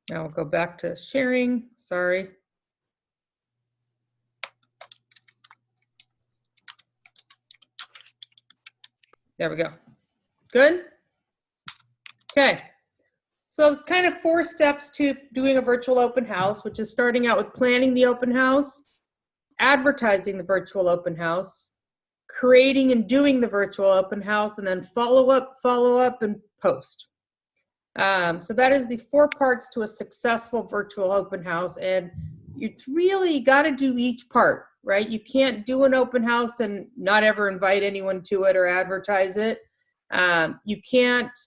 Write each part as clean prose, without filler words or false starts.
Now we'll go back to sharing. Sorry. There we go. Good? Okay. So it's kind of 4 steps to doing a virtual open house, which is starting out with planning the open house, advertising the virtual open house, creating and doing the virtual open house, and then follow up, and post. So that is the 4 parts to a successful virtual open house, and it's really got to do each part, right? You can't do an open house and not ever invite anyone to it or advertise it. You can't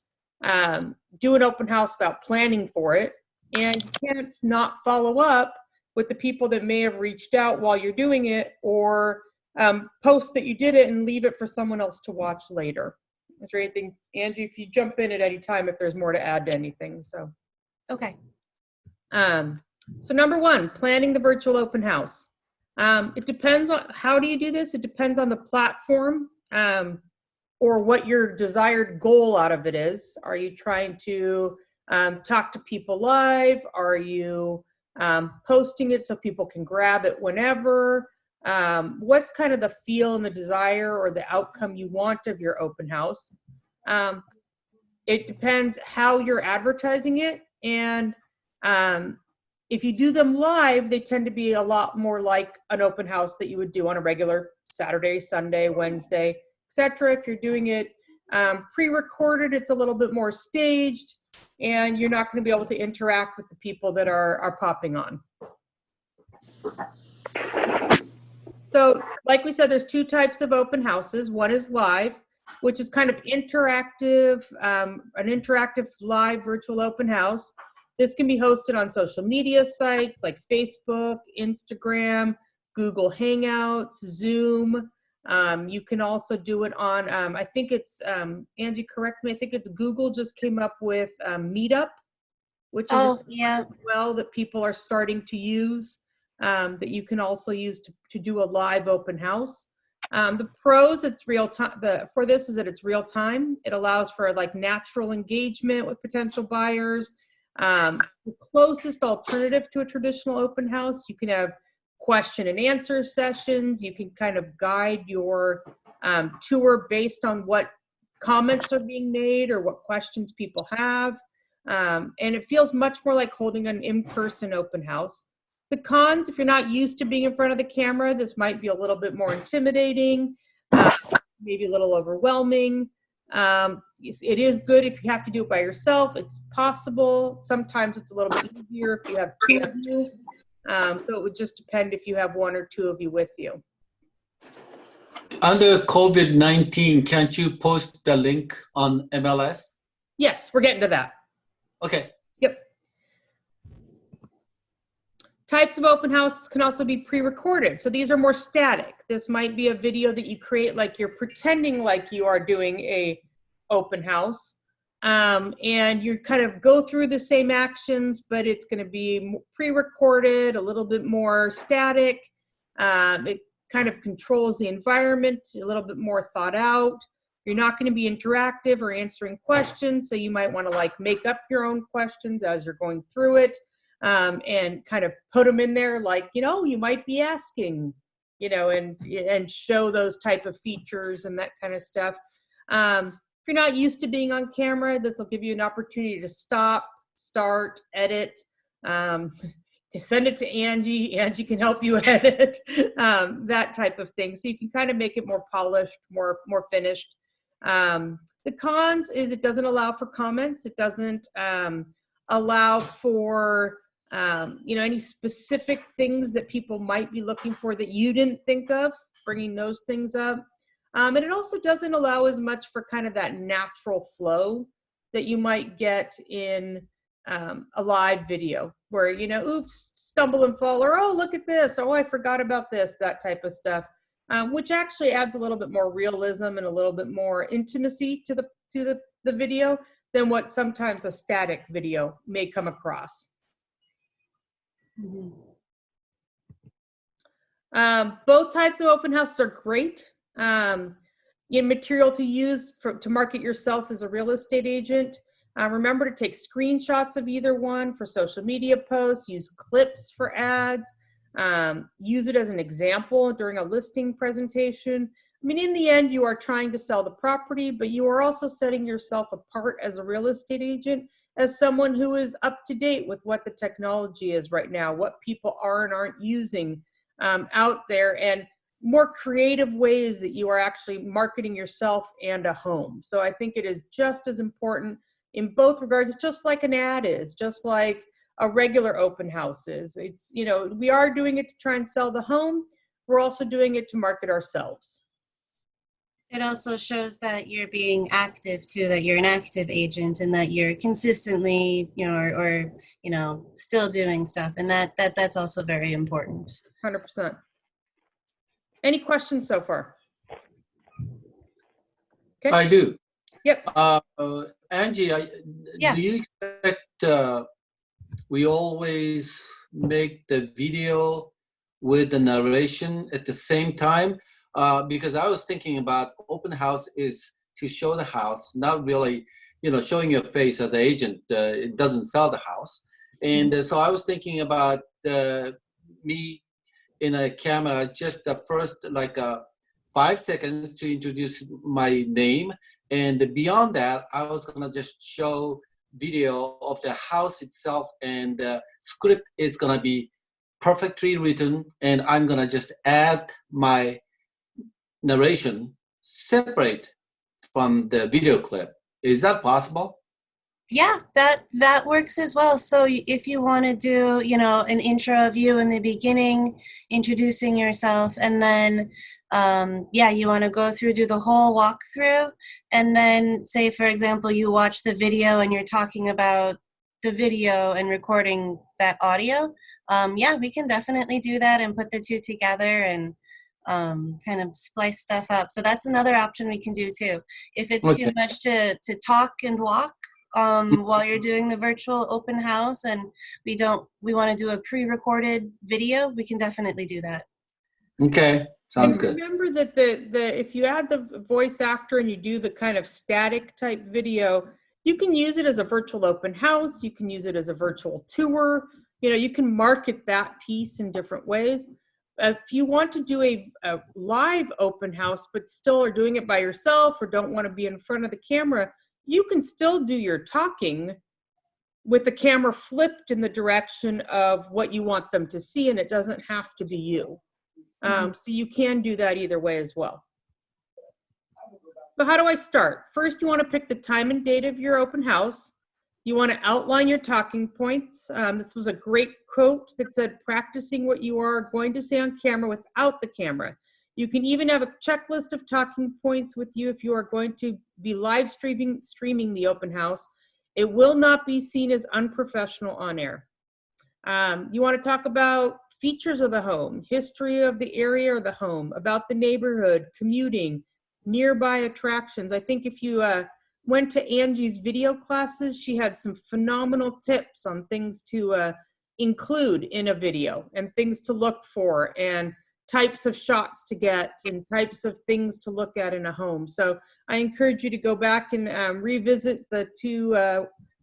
do an open house without planning for it, and you can't not follow up with the people that may have reached out while you're doing it, or post that you did it and leave it for someone else to watch later. Is there anything, Angie, if you jump in at any time, if there's more to add to anything, so. Okay. So number 1, planning the virtual open house. It depends on, how do you do this? It depends on the platform, or what your desired goal out of it is. Are you trying to talk to people live? Are you posting it so people can grab it whenever? What's kind of the feel and the desire or the outcome you want of your open house? It depends how you're advertising it, and if you do them live, they tend to be a lot more like an open house that you would do on a regular Saturday, Sunday, Wednesday, etc. If you're doing it pre-recorded, it's a little bit more staged, and you're not going to be able to interact with the people that are popping on. So like we said, there's 2 types of open houses. One is live, which is kind of interactive, an interactive live virtual open house. This can be hosted on social media sites like Facebook, Instagram, Google Hangouts, Zoom. You can also do it on, I think it's, Angie, correct me, I think it's Google just came up with Meetup, which is well that people are starting to use, that you can also use to do a live open house. The pros, it's real time. For this is that it's real time. It allows for like natural engagement with potential buyers. The closest alternative to a traditional open house, you can have question and answer sessions. You can kind of guide your tour based on what comments are being made or what questions people have. And it feels much more like holding an in-person open house. The cons, if you're not used to being in front of the camera, this might be a little bit more intimidating, maybe a little overwhelming. It is good if you have to do it by yourself. It's possible. Sometimes it's a little bit easier if you have 2 of you. So it would just depend if you have 1 or 2 of you with you. Under COVID-19, can't you post the link on MLS? Yes, we're getting to that. Okay. Yep. Types of open houses can also be pre-recorded. So these are more static. This might be a video that you create like you're pretending like you are doing a open house. And you kind of go through the same actions, but it's going to be pre-recorded, a little bit more static. It kind of controls the environment, a little bit more thought out. You're not going to be interactive or answering questions, so you might want to like make up your own questions as you're going through it, and kind of put them in there like, you know, you might be asking, you know, and show those type of features and that kind of stuff. If you're not used to being on camera, this will give you an opportunity to stop, start, edit, to send it to Angie. Angie can help you edit, that type of thing. So you can kind of make it more polished, more finished. The cons is it doesn't allow for comments. It doesn't allow for you know, any specific things that people might be looking for that you didn't think of, bringing those things up. And it also doesn't allow as much for kind of that natural flow that you might get in a live video where, you know, oops, stumble and fall, or oh, look at this, oh, I forgot about this, that type of stuff, which actually adds a little bit more realism and a little bit more intimacy to the video than what sometimes a static video may come across. Mm-hmm. Both types of open houses are great. Material to use to market yourself as a real estate agent. Remember to take screenshots of either one for social media posts, use clips for ads, use it as an example during a listing presentation. I mean, in the end, you are trying to sell the property, but you are also setting yourself apart as a real estate agent, as someone who is up to date with what the technology is right now, what people are and aren't using out there, and more creative ways that you are actually marketing yourself and a home. So I think it is just as important in both regards, just like an ad is, just like a regular open house is. It's, you know, we are doing it to try and sell the home. We're also doing it to market ourselves. It also shows that you're being active too, that you're an active agent and that you're consistently, you know, or you know, still doing stuff. And that's also very important. 100%. Any questions so far? Okay. I do. Yep. Angie, Yeah. do you expect we always make the video with the narration at the same time? Because I was thinking about open house is to show the house, not really, you know, showing your face as an agent. It doesn't sell the house. And so I was thinking about me in a camera, just the first like 5 seconds to introduce my name. And beyond that, I was gonna just show video of the house itself, and the script is gonna be perfectly written, and I'm gonna just add my narration separate from the video clip. Is that possible? Yeah, that works as well. So if you want to do, you know, an intro of you in the beginning, introducing yourself, and then, yeah, you want to go through, do the whole walkthrough, and then say, for example, you watch the video and you're talking about the video and recording that audio. Yeah, we can definitely do that and put the two together and kind of splice stuff up. So that's another option we can do too. If it's Okay. too much to talk and walk while you're doing the virtual open house and we want to do a pre-recorded video, we can definitely do that. Okay, sounds And good. remember that the if you add the voice after and you do the kind of static type video, you can use it as a virtual open house. You can use it as a virtual tour. You know, you can market that piece in different ways. If you want to do a live open house, but still are doing it by yourself or don't want to be in front of the camera, you can still do your talking with the camera flipped in the direction of what you want them to see, and it doesn't have to be you. So you can do that either way as well. So how do I start? First, you want to pick the time and date of your open house. You want to outline your talking points. This was a great quote that said, practicing what you are going to say on camera without the camera. You can even have a checklist of talking points with you if you are going to be live streaming the open house. It will not be seen as unprofessional on air. You want to talk about features of the home, history of the area or the home, about the neighborhood, commuting, nearby attractions. I think if you went to Angie's video classes, she had some phenomenal tips on things to include in a video and things to look for and types of shots to get and types of things to look at in a home. So I encourage you to go back and revisit the two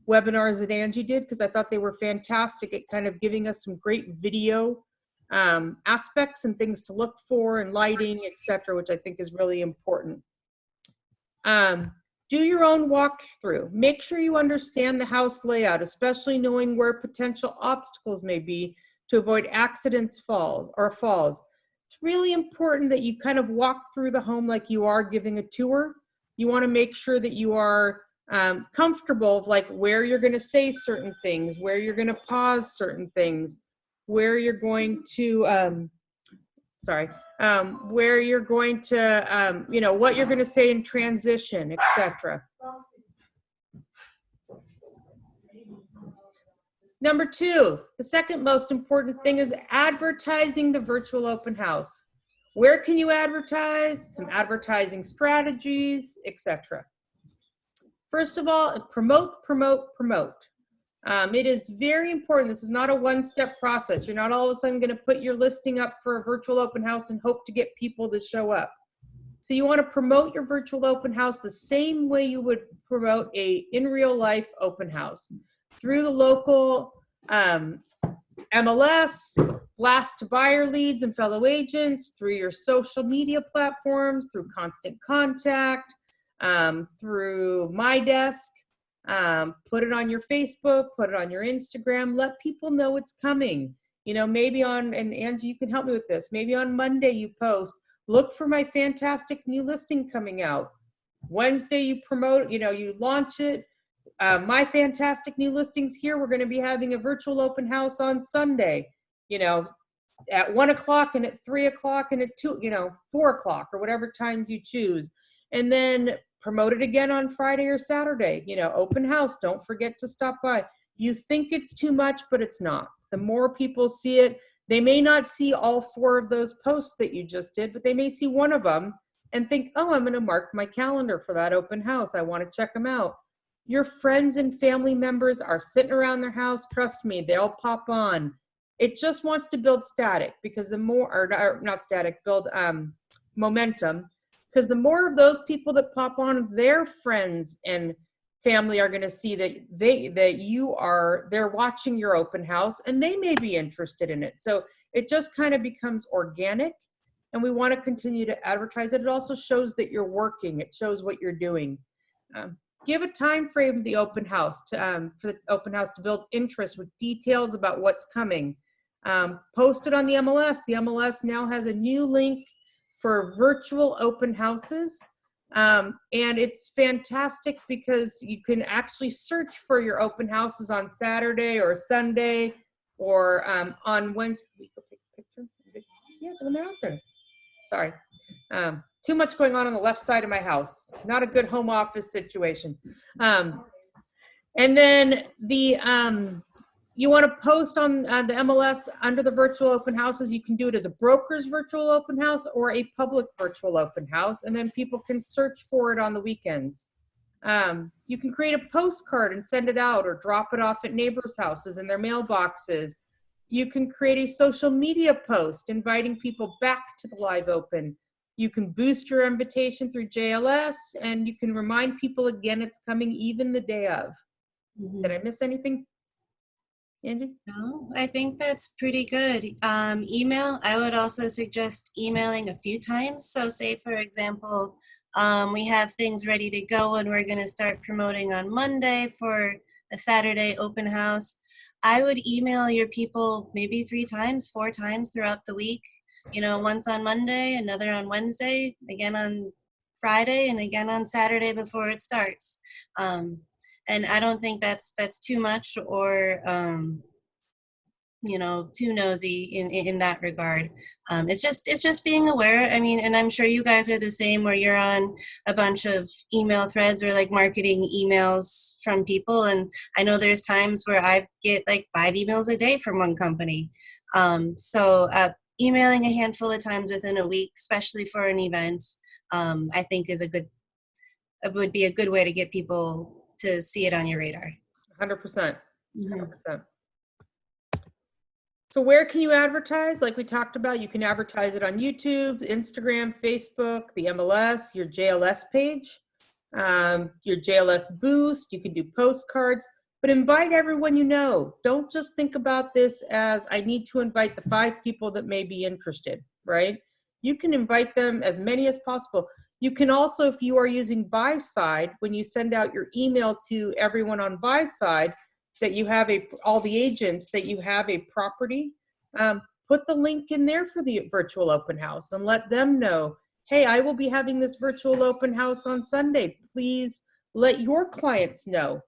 webinars that Angie did, because I thought they were fantastic at kind of giving us some great video aspects and things to look for and lighting, etc., which I think is really important. Do your own walkthrough. Make sure you understand the house layout, especially knowing where potential obstacles may be to avoid accidents, falls. It's really important that you kind of walk through the home like you are giving a tour. You want to make sure that you are comfortable, like where you're going to say certain things, where you're going to pause certain things, where you're going to, where you're going to, you know, what you're going to say in transition, etc. Number two, the second most important thing is advertising the virtual open house. Where can you advertise? Some advertising strategies, etc. First of all, promote, promote, promote. It is very important. This is not a one-step process. You're not all of a sudden going to put your listing up for a virtual open house and hope to get people to show up. So you want to promote your virtual open house the same way you would promote a in real life open house, through the local MLS, blast to buyer leads and fellow agents, through your social media platforms, through Constant Contact, through My Desk. Put it on your Facebook, put it on your Instagram, let people know it's coming. You know, maybe on, and Angie, you can help me with this, maybe on Monday you post, look for my fantastic new listing coming out. Wednesday you promote, you know, you launch it. My fantastic new listings here, we're going to be having a virtual open house on Sunday, you know, at 1 o'clock and at 3 o'clock and at 2, you know, 4 o'clock or whatever times you choose. And then promote it again on Friday or Saturday, you know, open house, don't forget to stop by. You think it's too much, but it's not. The more people see it, they may not see all 4 of those posts that you just did, but they may see one of them and think, oh, I'm going to mark my calendar for that open house. I want to check them out. Your friends and family members are sitting around their house. Trust me, they'll pop on. It just wants to build static, because the more, or not static, build momentum, because the more of those people that pop on, their friends and family are going to see that they're watching your open house and they may be interested in it. So it just kind of becomes organic, and we want to continue to advertise it. It also shows that you're working. It shows what you're doing. Give a time frame of the open house for the open house to build interest with details about what's coming. Post it on the MLS. The MLS now has a new link for virtual open houses. And it's fantastic because you can actually search for your open houses on Saturday or Sunday or on Wednesday. Go take a picture. Yeah, they're out there. Sorry. Too much going on the left side of my house. Not a good home office situation. And then you want to post on the MLS under the virtual open houses. You can do it as a broker's virtual open house or a public virtual open house, and then people can search for it on the weekends. You can create a postcard and send it out, or drop it off at neighbors' houses in their mailboxes. You can create a social media post inviting people back to the live open. You can boost your invitation through JLS, and you can remind people again it's coming even the day of. Mhm. Did I miss anything, Angie? No, I think that's pretty good. Email, I would also suggest emailing a few times. So say, for example, we have things ready to go and we're going to start promoting on Monday for a Saturday open house. I would email your people maybe 3 times, 4 times throughout the week. You know, once on Monday, another on Wednesday, again on Friday, and again on Saturday before it starts. And I don't think that's too much or you know, too nosy in that regard. It's just being aware. I mean, and I'm sure you guys are the same, where you're on a bunch of email threads or like marketing emails from people, and I know there's times where I get like 5 emails a day from one company. So emailing a handful of times within a week, especially for an event, I think would be a good way to get people to see it on your radar. 100%. 100%. So where can you advertise? Like we talked about, you can advertise it on YouTube, Instagram, Facebook, the MLS, your JLS page, your JLS boost. You can do postcards, but invite everyone you know. Don't just think about this as I need to invite the 5 people that may be interested, right? You can invite them as many as possible. You can also, if you are using buy side, when you send out your email to everyone on buy side, that you have all the agents, that you have a property, put the link in there for the virtual open house and let them know, hey, I will be having this virtual open house on Sunday. Please let your clients know.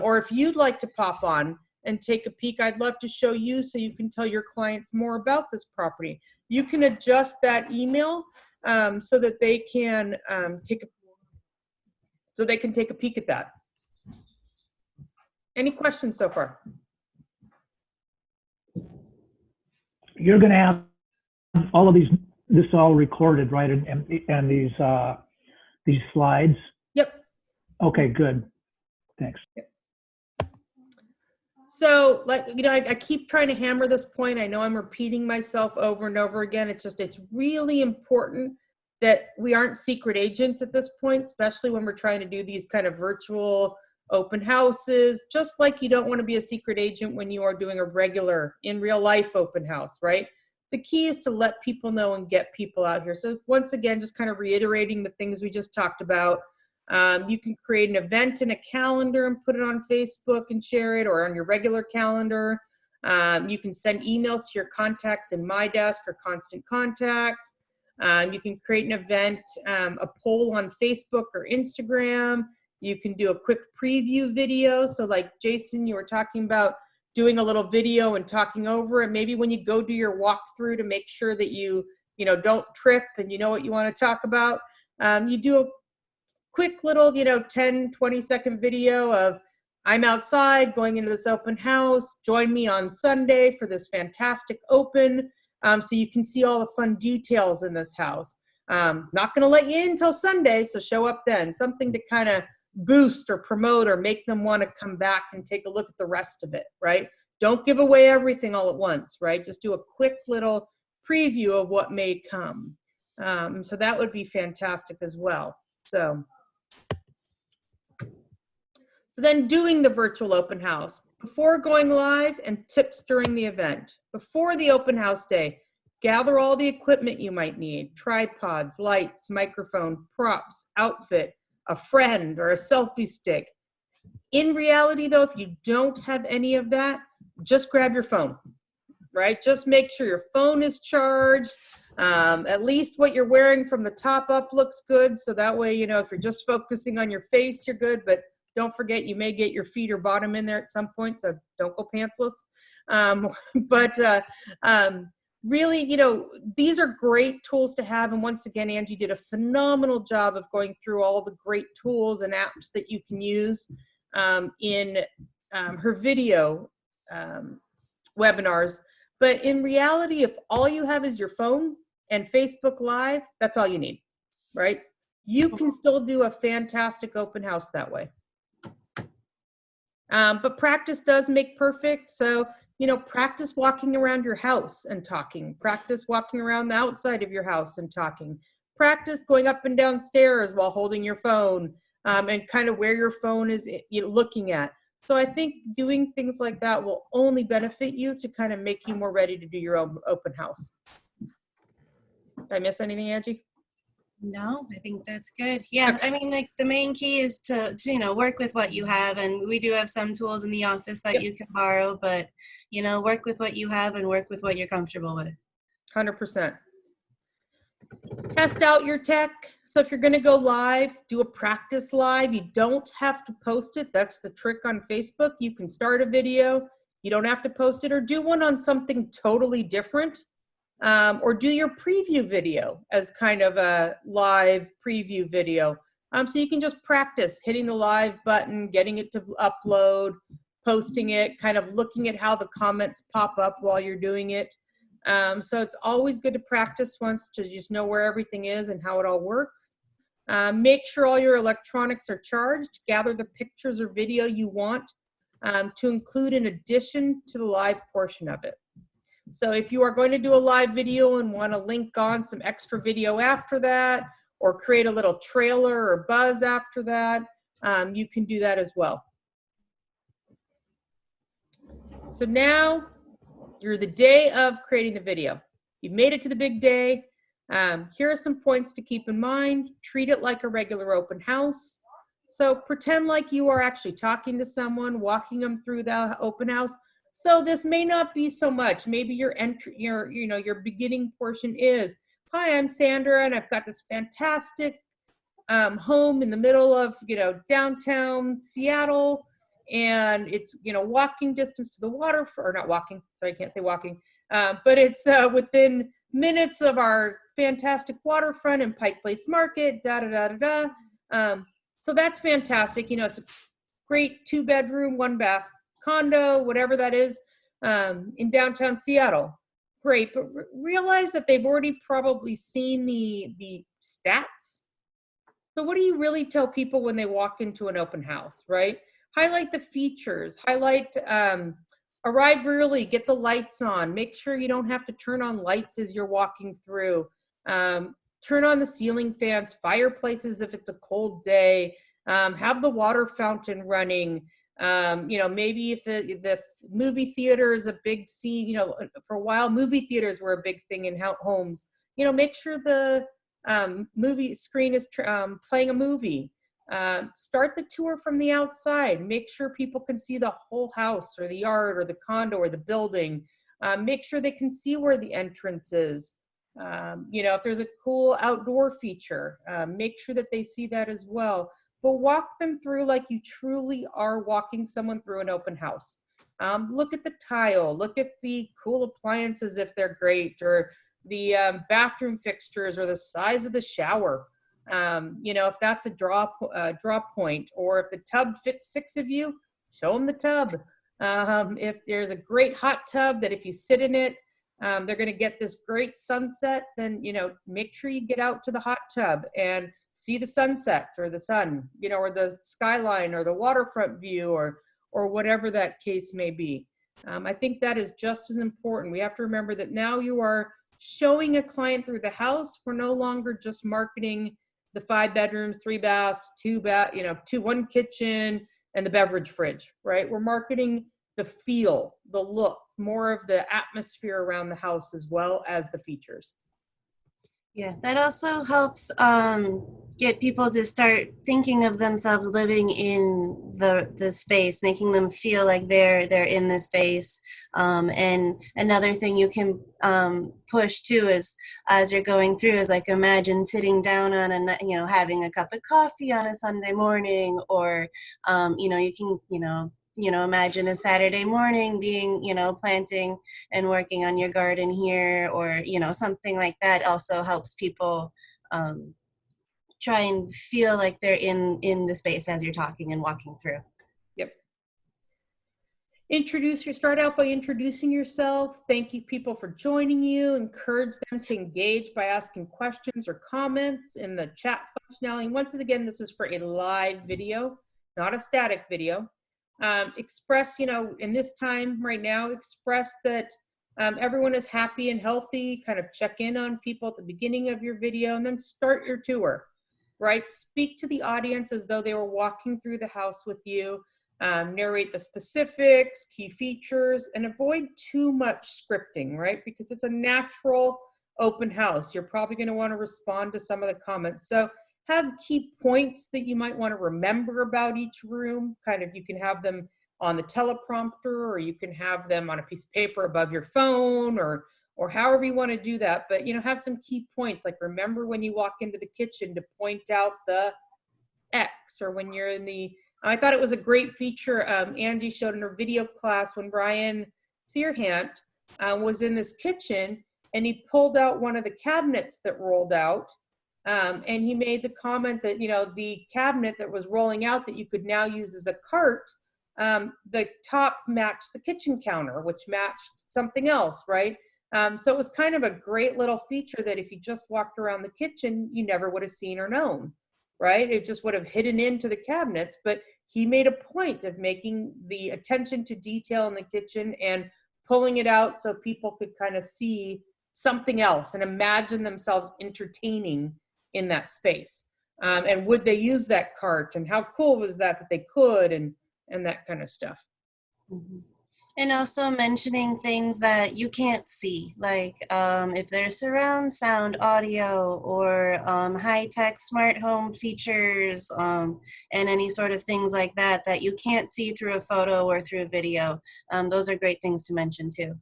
Or if you'd like to pop on and take a peek, I'd love to show you so you can tell your clients more about this property. You can adjust that email so that they can take a peek at that. Any questions so far? You're going to have all of this all recorded, right? And these slides. Yep. Okay, good. Thanks. Yep. So, like, you know, I keep trying to hammer this point. I know I'm repeating myself over and over again. It's really important that we aren't secret agents at this point, especially when we're trying to do these kind of virtual open houses, just like you don't want to be a secret agent when you are doing a regular in real life open house, right? The key is to let people know and get people out here. So once again, just kind of reiterating the things we just talked about. You can create an event in a calendar and put it on Facebook and share it, or on your regular calendar. You can send emails to your contacts in My Desk or Constant Contacts. You can create an event, a poll on Facebook or Instagram. You can do a quick preview video. So like Jason, you were talking about doing a little video and talking over it. Maybe when you go do your walkthrough to make sure that you don't trip and you know what you want to talk about, you do a quick little, 10, 20-second video of, I'm outside going into this open house. Join me on Sunday for this fantastic open. So you can see all the fun details in this house. Not going to let you in until Sunday, so show up then. Something to kind of boost or promote or make them want to come back and take a look at the rest of it, right? Don't give away everything all at once, right? Just do a quick little preview of what may come. So that would be fantastic as well. So then doing the virtual open house, before going live, and tips during the event. Before the open house day, gather all the equipment you might need: tripods, lights, microphone, props, outfit, a friend, or a selfie stick. In reality though, if you don't have any of that, just grab your phone, right? Just make sure your phone is charged. At least what you're wearing from the top up looks good. So that way, if you're just focusing on your face, you're good. But don't forget, you may get your feet or bottom in there at some point, so don't go pantsless. Really, these are great tools to have. And once again, Angie did a phenomenal job of going through all the great tools and apps that you can use in her video webinars. But in reality, if all you have is your phone and Facebook Live, that's all you need, right? You can still do a fantastic open house that way. But practice does make perfect. So, practice walking around your house and talking. Practice walking around the outside of your house and talking. Practice going up and down stairs while holding your phone, and kind of where your phone is looking at. So I think doing things like that will only benefit you to kind of make you more ready to do your own open house. Did I miss anything, Angie? No, I think that's good. Yeah, I mean, like the main key is to work with what you have, and we do have some tools in the office that you can borrow, but work with what you have and work with what you're comfortable with. 100%. Test out your tech. So if you're going to go live, do a practice live. You don't have to post it. That's the trick on Facebook. You can start a video. You don't have to post it, or do one on something totally different. Or do your preview video as kind of a live preview video. So you can just practice hitting the live button, getting it to upload, posting it, kind of looking at how the comments pop up while you're doing it. So it's always good to practice once to just know where everything is and how it all works. Make sure all your electronics are charged. Gather the pictures or video you want to include in addition to the live portion of it. So if you are going to do a live video and want to link on some extra video after that, or create a little trailer or buzz after that, you can do that as well. So now you're the day of creating the video. You've made it to the big day. Here are some points to keep in mind. Treat it like a regular open house. So pretend like you are actually talking to someone, walking them through the open house. So this may not be so much. Maybe your beginning portion is, hi, I'm Sandra, and I've got this fantastic home in the middle of, downtown Seattle, and it's, walking distance to the water, or not walking, sorry, I can't say walking, but it's within minutes of our fantastic waterfront and Pike Place Market, so that's fantastic. It's a great 2-bedroom, 1-bath condo, whatever that is, in downtown Seattle. Great, but realize that they've already probably seen the stats. So what do you really tell people when they walk into an open house, right? Highlight the features, arrive early, get the lights on, make sure you don't have to turn on lights as you're walking through. turn on the ceiling fans, fireplaces if it's a cold day, have the water fountain running. Maybe if the movie theater is a big scene, for a while, movie theaters were a big thing in homes. Make sure the movie screen is playing a movie. Start the tour from the outside. Make sure people can see the whole house or the yard or the condo or the building. Make sure they can see where the entrance is. If there's a cool outdoor feature, make sure that they see that as well. But walk them through like you truly are walking someone through an open house. Look at the tile, look at the cool appliances if they're great, or the bathroom fixtures, or the size of the shower. If that's a draw point, or if the tub fits 6 of you, show them the tub. If there's a great hot tub that if you sit in it, they're going to get this great sunset, then, make sure you get out to the hot tub and see the sunset or the sun, or the skyline or the waterfront view, or whatever that case may be. I think that is just as important. We have to remember that now you are showing a client through the house. We're no longer just marketing the 5 bedrooms, 3 baths, 1 kitchen, and the beverage fridge, right? We're marketing the feel, the look, more of the atmosphere around the house as well as the features. Yeah, that also helps get people to start thinking of themselves living in the space, making them feel like they're in the space. And another thing you can push too is, as you're going through, is like imagine sitting down on having a cup of coffee on a Sunday morning, or you can imagine a Saturday morning being, planting and working on your garden here, or, something like that also helps people try and feel like they're in the space as you're talking and walking through. Yep. Start out by introducing yourself. Thank you people for joining you. Encourage them to engage by asking questions or comments in the chat functionality. And once again, this is for a live video, not a static video. Express, in this time right now, express that everyone is happy and healthy. Kind of check in on people at the beginning of your video, and then start your tour, right? Speak to the audience as though they were walking through the house with you. Narrate the specifics, key features, and avoid too much scripting, right? Because it's a natural open house. You're probably going to want to respond to some of the comments. So have key points that you might want to remember about each room. Kind of, you can have them on the teleprompter, or you can have them on a piece of paper above your phone, or however you want to do that. But, have some key points, like remember when you walk into the kitchen to point out the X, or when you're I thought it was a great feature Angie showed in her video class when Brian Searhant was in this kitchen, and he pulled out one of the cabinets that rolled out. And he made the comment that, the cabinet that was rolling out that you could now use as a cart, the top matched the kitchen counter, which matched something else, right? So it was kind of a great little feature that if you just walked around the kitchen, you never would have seen or known, right? It just would have hidden into the cabinets. But he made a point of making the attention to detail in the kitchen and pulling it out so people could kind of see something else and imagine themselves entertaining in that space. And would they use that cart, and how cool was that they could, and that kind of stuff. Mm-hmm. And also mentioning things that you can't see, like if there's surround sound audio, or high-tech smart home features, and any sort of things like that you can't see through a photo or through a video. Those are great things to mention too.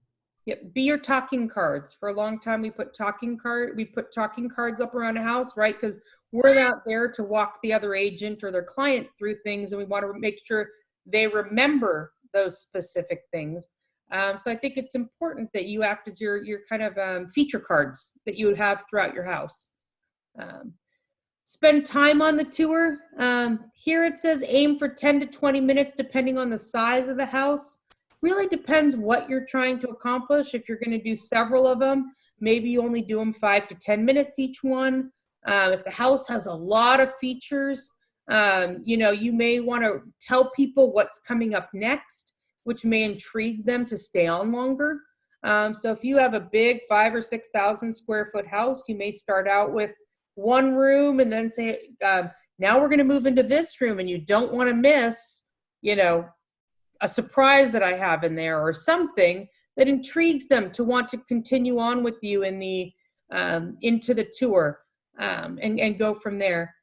Yep, be your talking cards. For a long time, we put talking cards up around a house, right? Because we're not there to walk the other agent or their client through things, and we want to make sure they remember those specific things. So I think it's important that you act as your kind of feature cards that you would have throughout your house. Spend time on the tour. Here it says aim for 10 to 20 minutes, depending on the size of the house. Really depends what you're trying to accomplish. If you're going to do several of them, maybe you only do them 5 to 10 minutes each one. If the house has a lot of features, you may want to tell people what's coming up next, which may intrigue them to stay on longer. So if you have a big 5,000 or 6,000 square foot house, you may start out with one room and then say, now we're going to move into this room and you don't want to miss, you know, a surprise that I have in there or something that intrigues them to want to continue on with you in the into the tour, and go from there.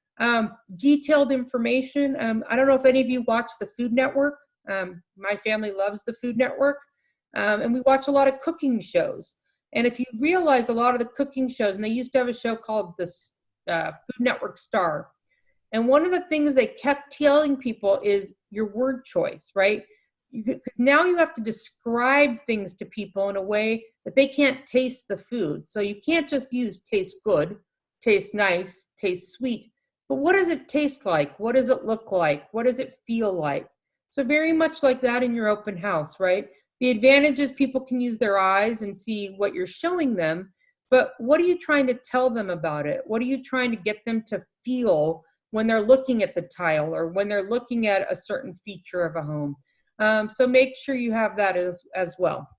Detailed information. I don't know if any of you watch the Food Network. My family loves the Food Network, and we watch a lot of cooking shows. And if you realize a lot of the cooking shows, and they used to have a show called the Food Network Star, and one of the things they kept telling people is your word choice, right? Now you have to describe things to people in a way that they can't taste the food. So you can't just use taste good, taste nice, taste sweet, but what does it taste like? What does it look like? What does it feel like? So very much like that in your open house, right? The advantage is people can use their eyes and see what you're showing them, but what are you trying to tell them about it? What are you trying to get them to feel when they're looking at the tile or when they're looking at a certain feature of a home? So make sure you have that as well.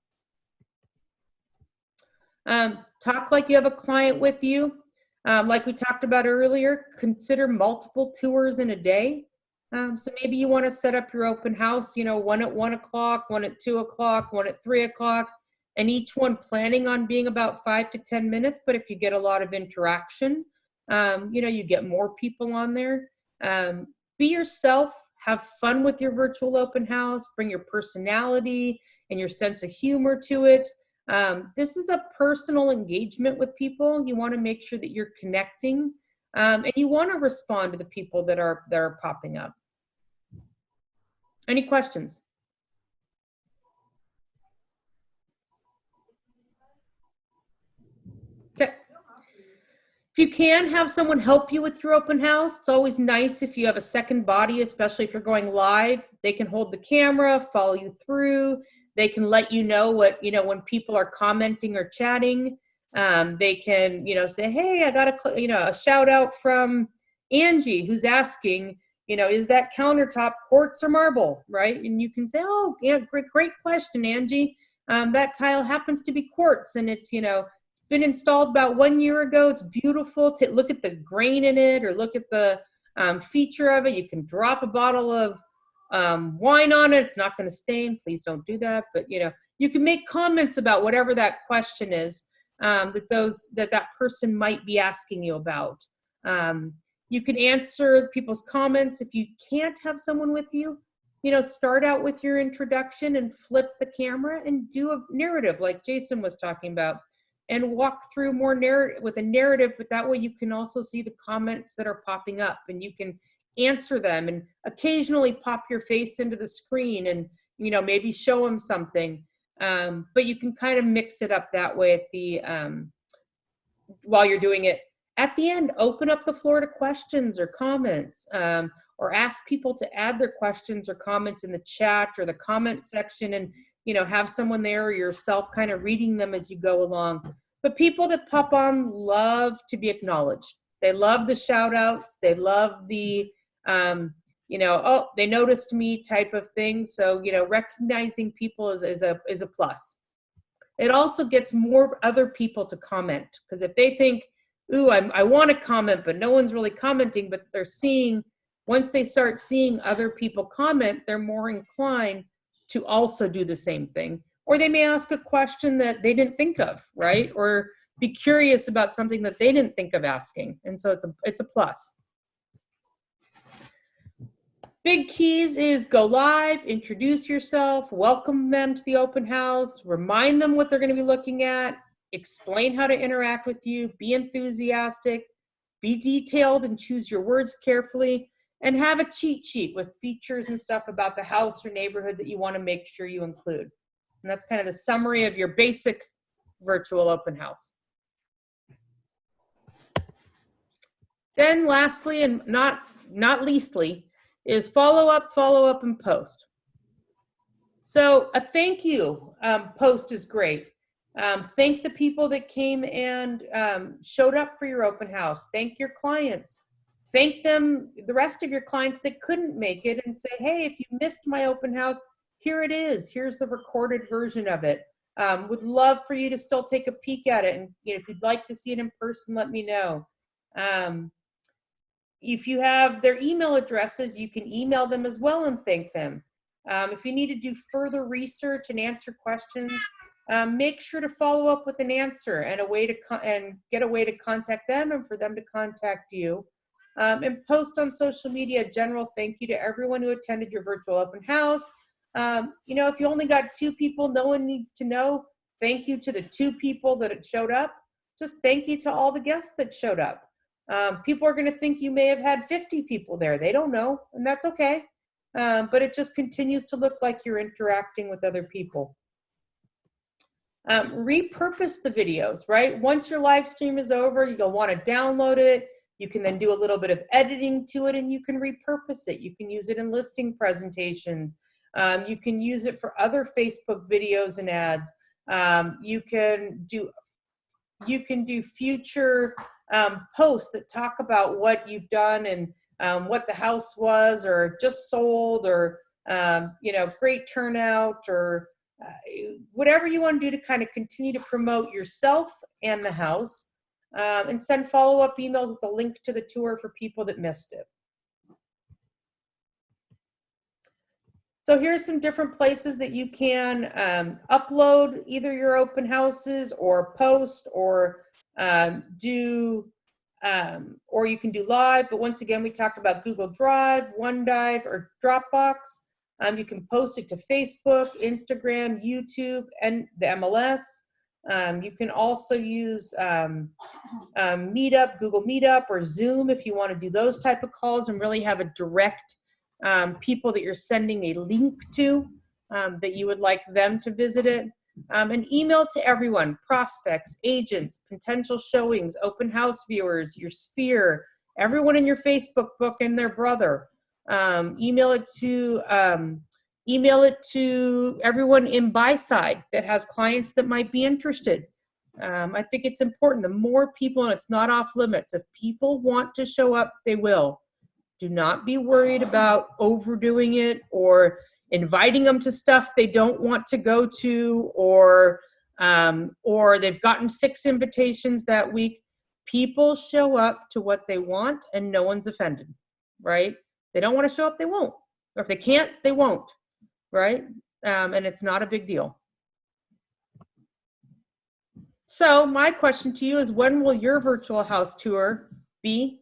Talk like you have a client with you. Like we talked about earlier, consider multiple tours in a day. So maybe you want to set up your open house, you know, one at 1 o'clock, one at 2 o'clock, one at 3 o'clock, and each one planning on being about 5 to 10 minutes. But if you get a lot of interaction, you know, you get more people on there. Be yourself. Have fun with your virtual open house, bring your personality and your sense of humor to it. This is a personal engagement with people. You want to make sure that you're connecting, and you want to respond to the people that are popping up. Any questions? Okay. If you can have someone help you with your open house, it's always nice if you have a second body, especially if you're going live. They can hold the camera, follow you through. They can let you know what, you know, when people are commenting or chatting. They can, you know, say, hey, I got a shout out from Angie who's asking, you know, is that countertop quartz or marble, right? And you can say, oh, yeah, great question, Angie. That tile happens to be quartz, and it's, you know, been installed about 1 year ago. It's beautiful. Look at the grain in it, or look at the feature of it. You can drop a bottle of wine on it. It's not going to stain. Please don't do that. But you know, you can make comments about whatever that question is that person might be asking you about. You can answer people's comments. If you can't have someone with you, you know, start out with your introduction and flip the camera and do a narrative like Jason was talking about, and walk through more narrative with a narrative, but that way you can also see the comments that are popping up and you can answer them and occasionally pop your face into the screen and, you know, maybe show them something. But you can kind of mix it up that way at the, while you're doing it. At the end, open up the floor to questions or comments, or ask people to add their questions or comments in the chat or the comment section, and you know, have someone there or yourself kind of reading them as you go along. But people that pop on love to be acknowledged. They love the shout outs. They love the, you know, oh, they noticed me type of thing. So, you know, recognizing people is a plus. It also gets more other people to comment, because if they think, ooh, I want to comment, but no one's really commenting, but they're seeing, once they start seeing other people comment, they're more inclined to also do the same thing. Or they may ask a question that they didn't think of, right? Or be curious about something that they didn't think of asking. And so it's a plus. Big keys is go live, introduce yourself, welcome them to the open house, remind them what they're going to be looking at, explain how to interact with you, be enthusiastic, be detailed and choose your words carefully, and have a cheat sheet with features and stuff about the house or neighborhood that you want to make sure you include. And that's kind of the summary of your basic virtual open house. Then lastly, and not leastly, is follow up, and post. So a thank you post is great. Thank the people that came and showed up for your open house. Thank your clients. Thank them, the rest of your clients that couldn't make it, and say, hey, if you missed my open house, here it is. Here's the recorded version of it. Would love for you to still take a peek at it. And you know, if you'd like to see it in person, let me know. If you have their email addresses, you can email them as well and thank them. If you need to do further research and answer questions, make sure to follow up with an answer and get a way to contact them and for them to contact you. And post on social media a general thank you to everyone who attended your virtual open house. If you only got 2 people, no one needs to know. Thank you to the 2 people that showed up. Just thank you to all the guests that showed up. People are going to think you may have had 50 people there. They don't know, and that's okay. But it just continues to look like you're interacting with other people. Repurpose the videos, right? Once your live stream is over, you'll want to download it. You can then do a little bit of editing to it, and you can repurpose it. You can use it in listing presentations. You can use it for other Facebook videos and ads. You can do future posts that talk about what you've done and what the house was or just sold or great turnout or whatever you want to do to kind of continue to promote yourself and the house, and send follow-up emails with a link to the tour for people that missed it. So here's some different places that you can upload either your open houses or post or or you can do live. But once again, we talked about Google Drive, OneDrive, or Dropbox. You can post it to Facebook, Instagram, YouTube, and the MLS. You can also use Meetup, Google Meetup, or Zoom if you want to do those type of calls and really have a direct people that you're sending a link to that you would like them to visit it. An email to everyone, prospects, agents, potential showings, open house viewers, your sphere, everyone in your Facebook book and their brother. Email it to everyone in buy side that has clients that might be interested. I think it's important. The more people, and it's not off limits, if people want to show up, they will. Do not be worried about overdoing it or inviting them to stuff they don't want to go to, or they've gotten 6 invitations that week. People show up to what they want and no one's offended, right? They don't want to show up, they won't. Or if they can't, they won't, right? And it's not a big deal. So my question to you is, when will your virtual house tour be?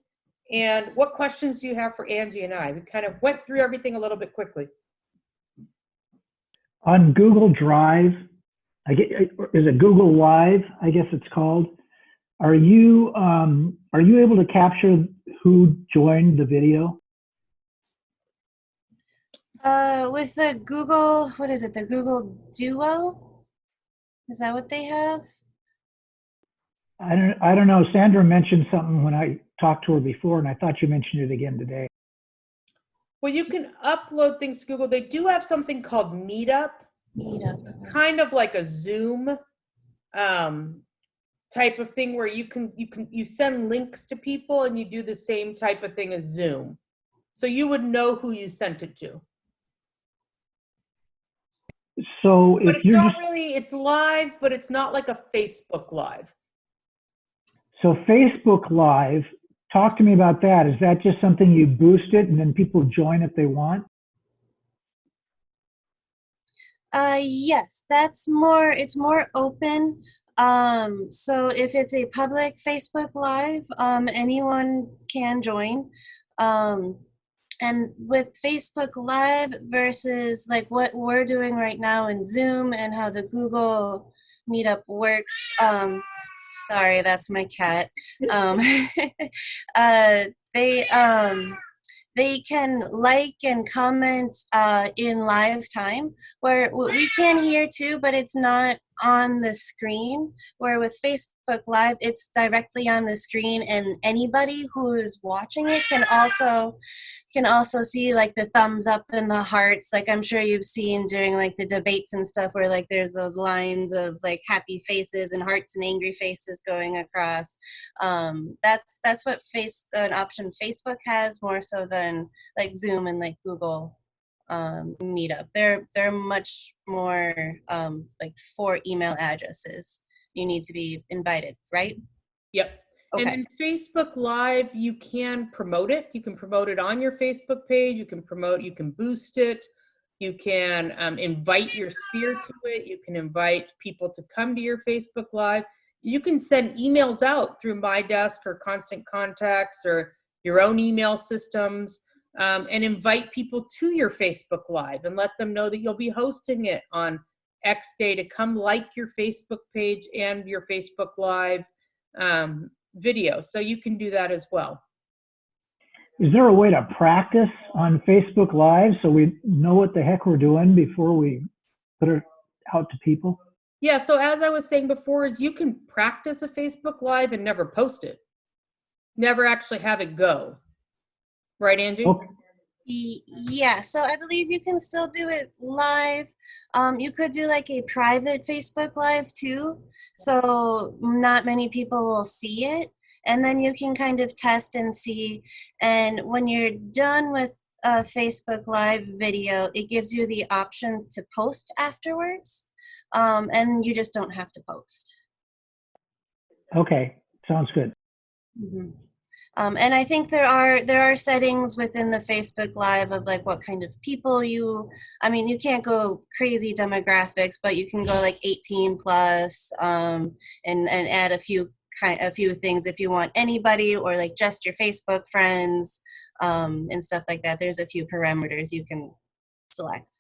And what questions do you have for Angie and I? We kind of went through everything a little bit quickly. On Google Drive, is it Google Live? I guess it's called. Are you able to capture who joined the video? With the Google, what is it? The Google Duo? Is that what they have? I don't know. Sandra mentioned something when I talked to her before, and I thought you mentioned it again today. Well, you can upload things to Google. They do have something called Meetup. It's kind of like a Zoom type of thing where you send links to people and you do the same type of thing as Zoom. So you would know who you sent it to. So but if you're just it's live, but it's not like a Facebook Live. So Facebook Live, talk to me about that. Is that just something you boost it and then people join if they want? Yes, it's more open. So if it's a public Facebook Live, anyone can join. And with Facebook Live versus like what we're doing right now in Zoom and how the Google Meetup works, sorry, that's my cat. They can like and comment in live time, where we can hear too, but it's not on the screen. Where with Facebook Live, it's directly on the screen, and anybody who is watching it can also see like the thumbs up and the hearts, like I'm sure you've seen during like the debates and stuff, where like there's those lines of like happy faces and hearts and angry faces going across. That's what an option Facebook has, more so than like Zoom and like Google Meetup. They're much more like 4 email addresses you need to be invited, right? Yep. And Okay. then Facebook Live, you can promote it. You can promote it on your Facebook page. You can boost it. You can invite your sphere to it. You can invite people to come to your Facebook Live. You can send emails out through My Desk or Constant Contacts or your own email systems, and invite people to your Facebook Live and let them know that you'll be hosting it on X day to come like your Facebook page and your Facebook Live video. So you can do that as well. Is there a way to practice on Facebook Live so we know what the heck we're doing before we put it out to people? Yeah, so as I was saying before, is you can practice a Facebook Live and never post it. Never actually have it go. Right, Angie? Okay. Yeah, so I believe you can still do it live. You could do like a private Facebook Live too, so not many people will see it. And then you can kind of test and see. And when you're done with a Facebook Live video, it gives you the option to post afterwards. And you just don't have to post. Okay, sounds good. Mhm. And I think there are settings within the Facebook Live of like what kind of people I mean, you can't go crazy demographics, but you can go like 18 plus, and add a few things if you want anybody or like just your Facebook friends, and stuff like that. There's a few parameters you can select.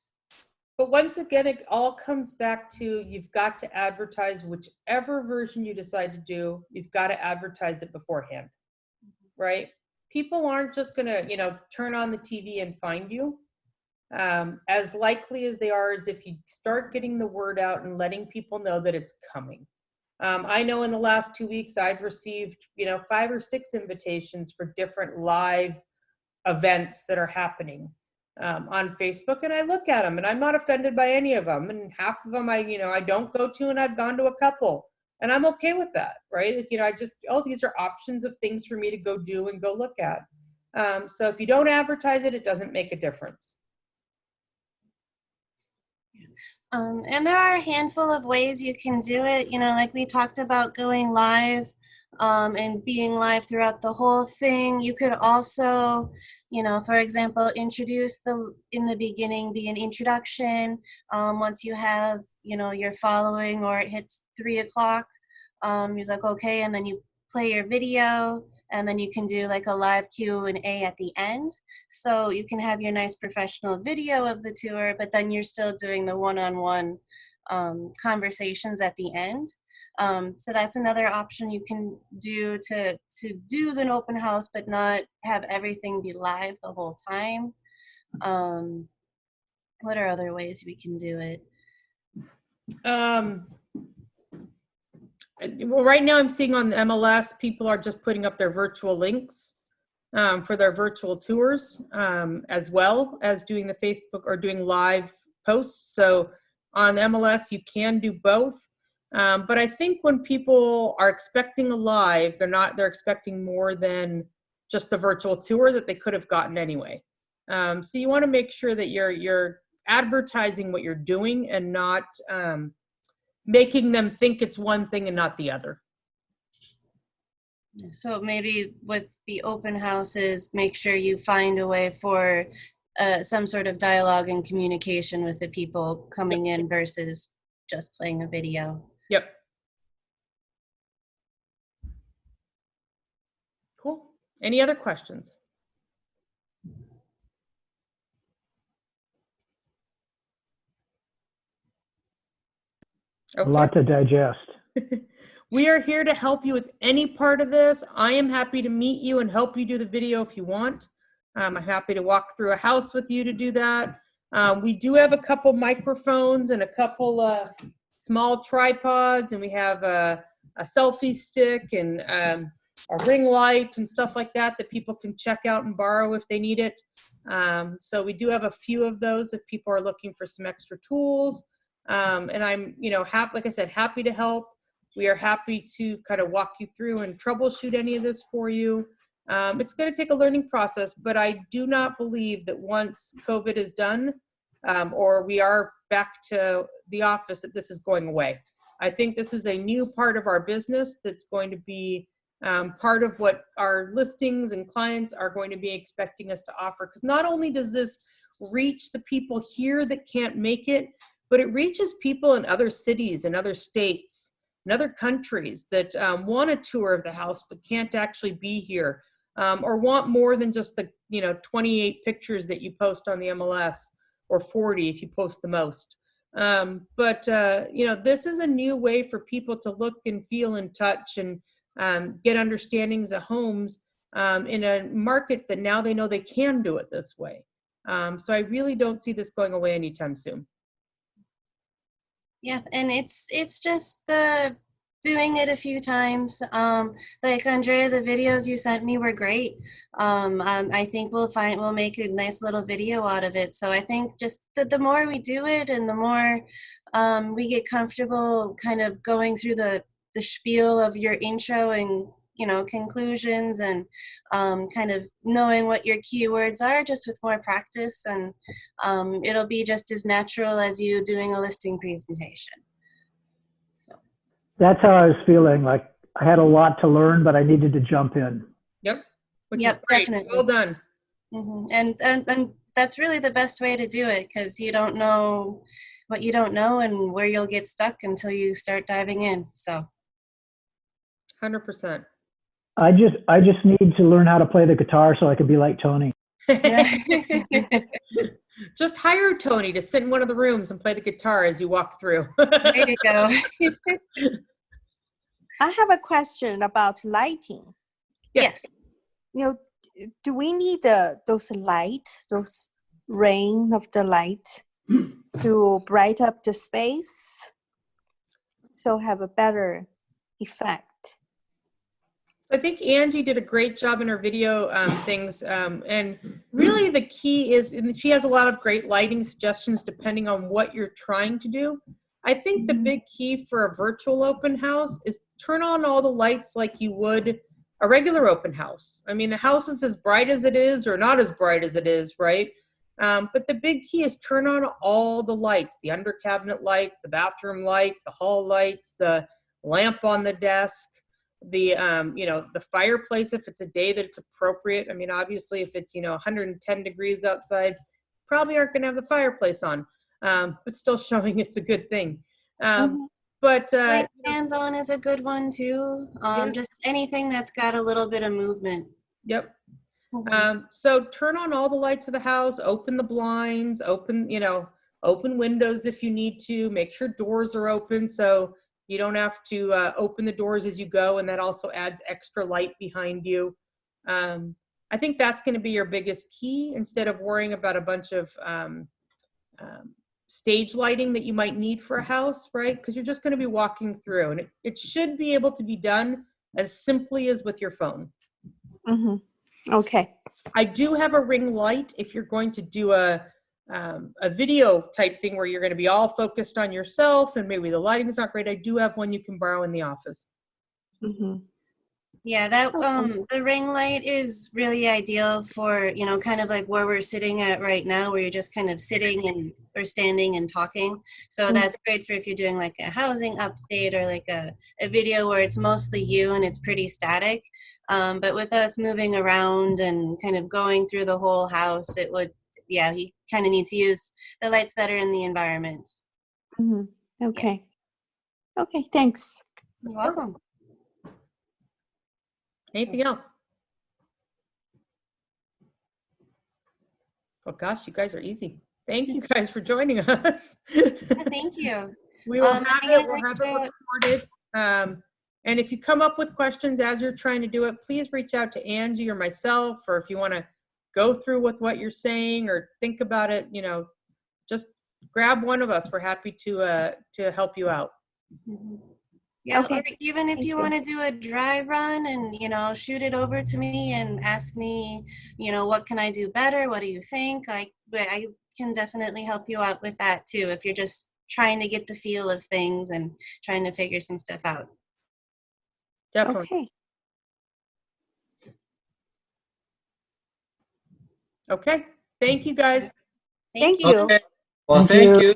But once again, it all comes back to you've got to advertise whichever version you decide to do. You've got to advertise it beforehand, right? People aren't just going to, turn on the TV and find you. As likely as they are is if you start getting the word out and letting people know that it's coming. I know in the last 2 weeks, I've received, 5 or 6 invitations for different live events that are happening on Facebook, and I look at them and I'm not offended by any of them. And half of them I don't go to, and I've gone to a couple, and I'm okay with that, right? I just, these are options of things for me to go do and go look at. So if you don't advertise it, it doesn't make a difference. And there are a handful of ways you can do it. Like we talked about going live, and being live throughout the whole thing. You could also, for example, introduce in the beginning, be an introduction. Once you have, your following, or it hits 3 o'clock, you're like, okay, and then you play your video, and then you can do like a live Q&A at the end. So you can have your nice professional video of the tour, but then you're still doing the one-on-one conversations at the end. So that's another option you can do to do an open house, but not have everything be live the whole time. What are other ways we can do it? Well, right now I'm seeing on the MLS, people are just putting up their virtual links for their virtual tours, as well as doing the Facebook or doing live posts. So on MLS, you can do both. But I think when people are expecting a live, they're expecting more than just the virtual tour that they could have gotten anyway. So you want to make sure that you're advertising what you're doing and not making them think it's one thing and not the other. So maybe with the open houses, make sure you find a way for some sort of dialogue and communication with the people coming in versus just playing a video. Yep. Cool. Any other questions? Okay. A lot to digest. We are here to help you with any part of this. I am happy to meet you and help you do the video if you want. I'm happy to walk through a house with you to do that. We do have a couple microphones and a couple small tripods, and we have a selfie stick and a ring light and stuff like that people can check out and borrow if they need it. So we do have a few of those if people are looking for some extra tools. And I'm, like I said, happy to help. We are happy to kind of walk you through and troubleshoot any of this for you. It's going to take a learning process, but I do not believe that once COVID is done, or we are back to the office, that this is going away. I think this is a new part of our business that's going to be part of what our listings and clients are going to be expecting us to offer. Because not only does this reach the people here that can't make it, but it reaches people in other cities and other states and other countries that want a tour of the house but can't actually be here, or want more than just the 28 pictures that you post on the MLS, or 40 if you post the most. This is a new way for people to look and feel and touch and get understandings of homes in a market that now they know they can do it this way. So I really don't see this going away anytime soon. Yeah, and it's just doing it a few times. Like Andrea, the videos you sent me were great. I think we'll make a nice little video out of it. So I think just the more we do it, and the more we get comfortable kind of going through the spiel of your intro and conclusions, and kind of knowing what your keywords are, just with more practice, and it'll be just as natural as you doing a listing presentation. So That's how I was feeling. Like I had a lot to learn, but I needed to jump in. Yep. Which Yep, is great. definitely. Well done. Mm-hmm. And that's really the best way to do it, because you don't know what you don't know and where you'll get stuck until you start diving in. So 100%. I just need to learn how to play the guitar so I can be like Tony. yeah. Just hire Tony to sit in one of the rooms and play the guitar as you walk through. There you go. I have a question about lighting. Yes. Do we need those rain of the light to bright up the space so have a better effect? I think Angie did a great job in her video things. And really the key is, and she has a lot of great lighting suggestions depending on what you're trying to do. I think the big key for a virtual open house is turn on all the lights like you would a regular open house. I mean, the house is as bright as it is or not as bright as it is, right? But the big key is turn on all the lights, the under cabinet lights, the bathroom lights, the hall lights, the lamp on the desk, the fireplace if it's a day that it's appropriate. I mean, obviously if it's 110 degrees outside, probably aren't going to have the fireplace on, but still showing it's a good thing. But Light hands on is a good one too. Yeah. Just anything that's got a little bit of movement. Yep. So turn on all the lights of the house, open the blinds, open windows if you need to, make sure doors are open so you don't have to open the doors as you go, and that also adds extra light behind you. I think that's going to be your biggest key, instead of worrying about a bunch of stage lighting that you might need for a house, right? Because you're just going to be walking through, and it should be able to be done as simply as with your phone. Okay. I do have a ring light if you're going to do a video type thing where you're going to be all focused on yourself and maybe the lighting's not great. I do have one you can borrow in the office. Yeah, that the ring light is really ideal for, kind of like where we're sitting at right now, where you're just kind of sitting or standing and talking. So that's great for if you're doing like a housing update or like a video where it's mostly you and it's pretty static. But with us moving around and kind of going through the whole house, it would, you kind of need to use the lights that are in the environment. Okay. Okay, thanks. You're welcome. Anything else? Oh gosh, you guys are easy. Thank you guys for joining us. Thank you. We'll have it recorded. And if you come up with questions as you're trying to do it, please reach out to Angie or myself, or if you want to go through with what you're saying or think about it, just grab one of us. We're happy to help you out. Yeah, Okay. or even if you want to do a dry run and, shoot it over to me and ask me, what can I do better? What do you think? I can definitely help you out with that too, if you're just trying to get the feel of things and trying to figure some stuff out. Definitely. Okay. Okay. Thank you guys. Thank Thank you. you. Okay. Well, Thank thank you. you.